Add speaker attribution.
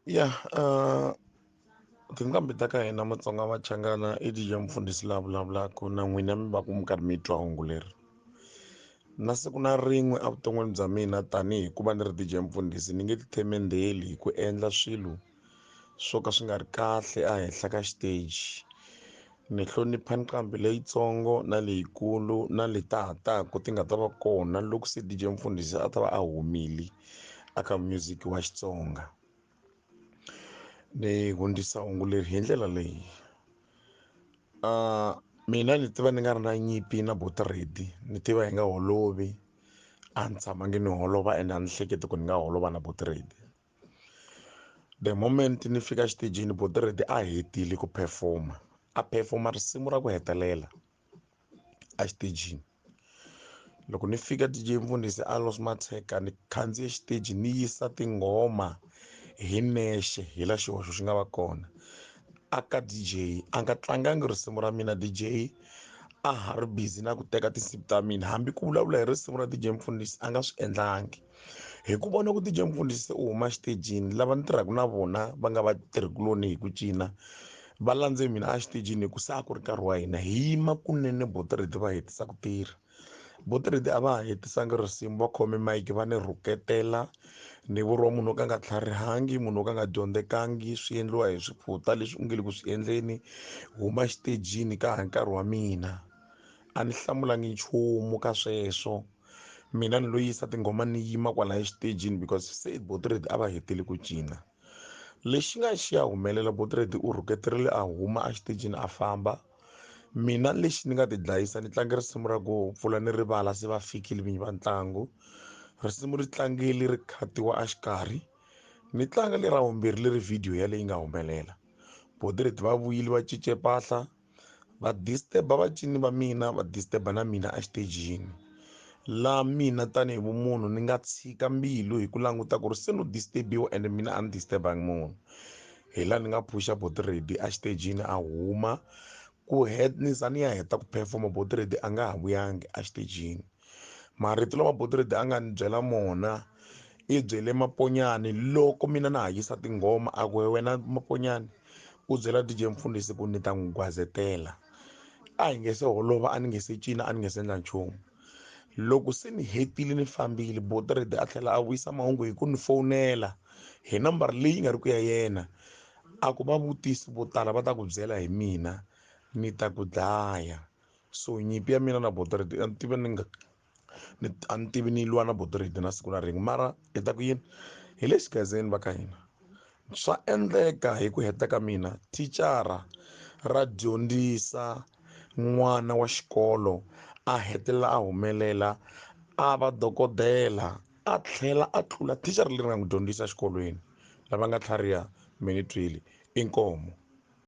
Speaker 1: ya tinqambi ta ka hina Matsonga Machangana i DJ Mfundhisi la vulavulaka na n'wina mi va ku mi karhi mi twa hungu leri. Na siku na rin'we evuton'wini bya mina tanihi ku va ni ri DJ Mfundhisi ni nge ti themendheli hi ku endla swilo swo ka swi nga ri kahle ehenhla ka xiteji. Ni hlonipha nqambi leyitsongo na leyikulu na leta ha taka ti nga ta va kona loko se DJ Mfundhisi a ta va a humile aka music wa Xitsonga. Ni hundzisa hungu leri hi ndlela leyi. Mina ni tiva ni nga ri na nyimpi na Botaredi, ni tiva hi nga holovi a ni tshamangi ni holova ende a ni hleketi ku ni nga holova na Botaredi. The moment ni fika xitejini Botaredi a hetile ku performa, a performa risimu ra ku hetelela a xitejini. Loko ni fika DJ Mfundhisi a Los Matheka ni khandziye xiteji ni yisa tinghoma hi nexe hi la xihoxo xi nga va kona. Aka DJ a nga tlangangi risimu ra mina, DJ a ha ri busy na ku teka tinsimu ta mina, hambi ku vulavula hi risimu ra DJ Mfundhisi a nga swi endlangi. Hi ku vona ku DJ Mfundhisi u huma xitejini, lava ni tirhaka na vona va nga vatirhikuloni hi ku cina va landze mina a xitejini hi ku se a ku ri nkarhi wa hina hi yima kunene Botaredi va hetisa ku tirha. Botaredi a va ha hetisanga risimu va khome mayiki va ni rhuketela ni vuriwa munhu wo ka a nga tlharihangi, munhu wo ka a nga dyondzekangi, swi endliwa hi swiphuta leswi u nge le ku swi endleni, huma xitejini ka ha ri nkarhi wa mina. A ni hlamulangi nchumu ka sweswo, mina ni lo yisa tinghoma ni yima kwala exitejini because se Botaredi a va hetile ku cina. Lexi nga xi ya humelela Botaredi u rhuketerile a huma a xitejini a famba. Mina lexi ni nga ti dlayisa ni tlange risimu ra ku pfula ni rivala se va fikile vinyi va ntlangu. Risimu ri tlangile ri khatiwa a xikarhi, ni tlanga le ra vumbirhi leri video yaleyi nga humelela. Botaredi va vuyile va cince mpahla va disturb vacini va mina, va disturb na mina a xitejini. La mina tanihi vumunhu ni nga tshika mbilu hi ku languta ku ri se no disturb-iwa ende mina a ni disturb-angi munhu. Hi laha ni nga phusha Botaredi a xitejini a huma ni za ni ya heta ku performa Botaredi a nga ha vuyangi a xitejini. Marito lama Botaredi a nga ni byela mona i byele Maponyani loko mina na ha yisa tinghoma a ku wena Maponyani u byela DJ Mfundhisi ku ni ta n'wi gwazetela. A hi nge se holova, a ni nge se cina, a ni nge se endla nchumu. Loko se ni hetile ni fambile Botaredi a tlhela a vuyisa mahungu hi ku ni fowunela hi nambara leyi nga ri ku ya yena, a ku va vutisi vo tala va ta ku byela hi mina ni ta ku dlaya. So nyimpi ya mina na Botaredi a ni tivi ni lwa na Botaredi na siku na rin'we, mara hi ta ku yini hi le xigazeni va ka hina. Swa endleka hi ku heta ka mina thicara ra dyondzisa n'wana wa xikolo a hetelela a humelela a va dokodela a tlhela a tlula thicara leri nga n'wi dyondzisa exikolweni. Lava nga tlhariha mi ni twile, inkomu.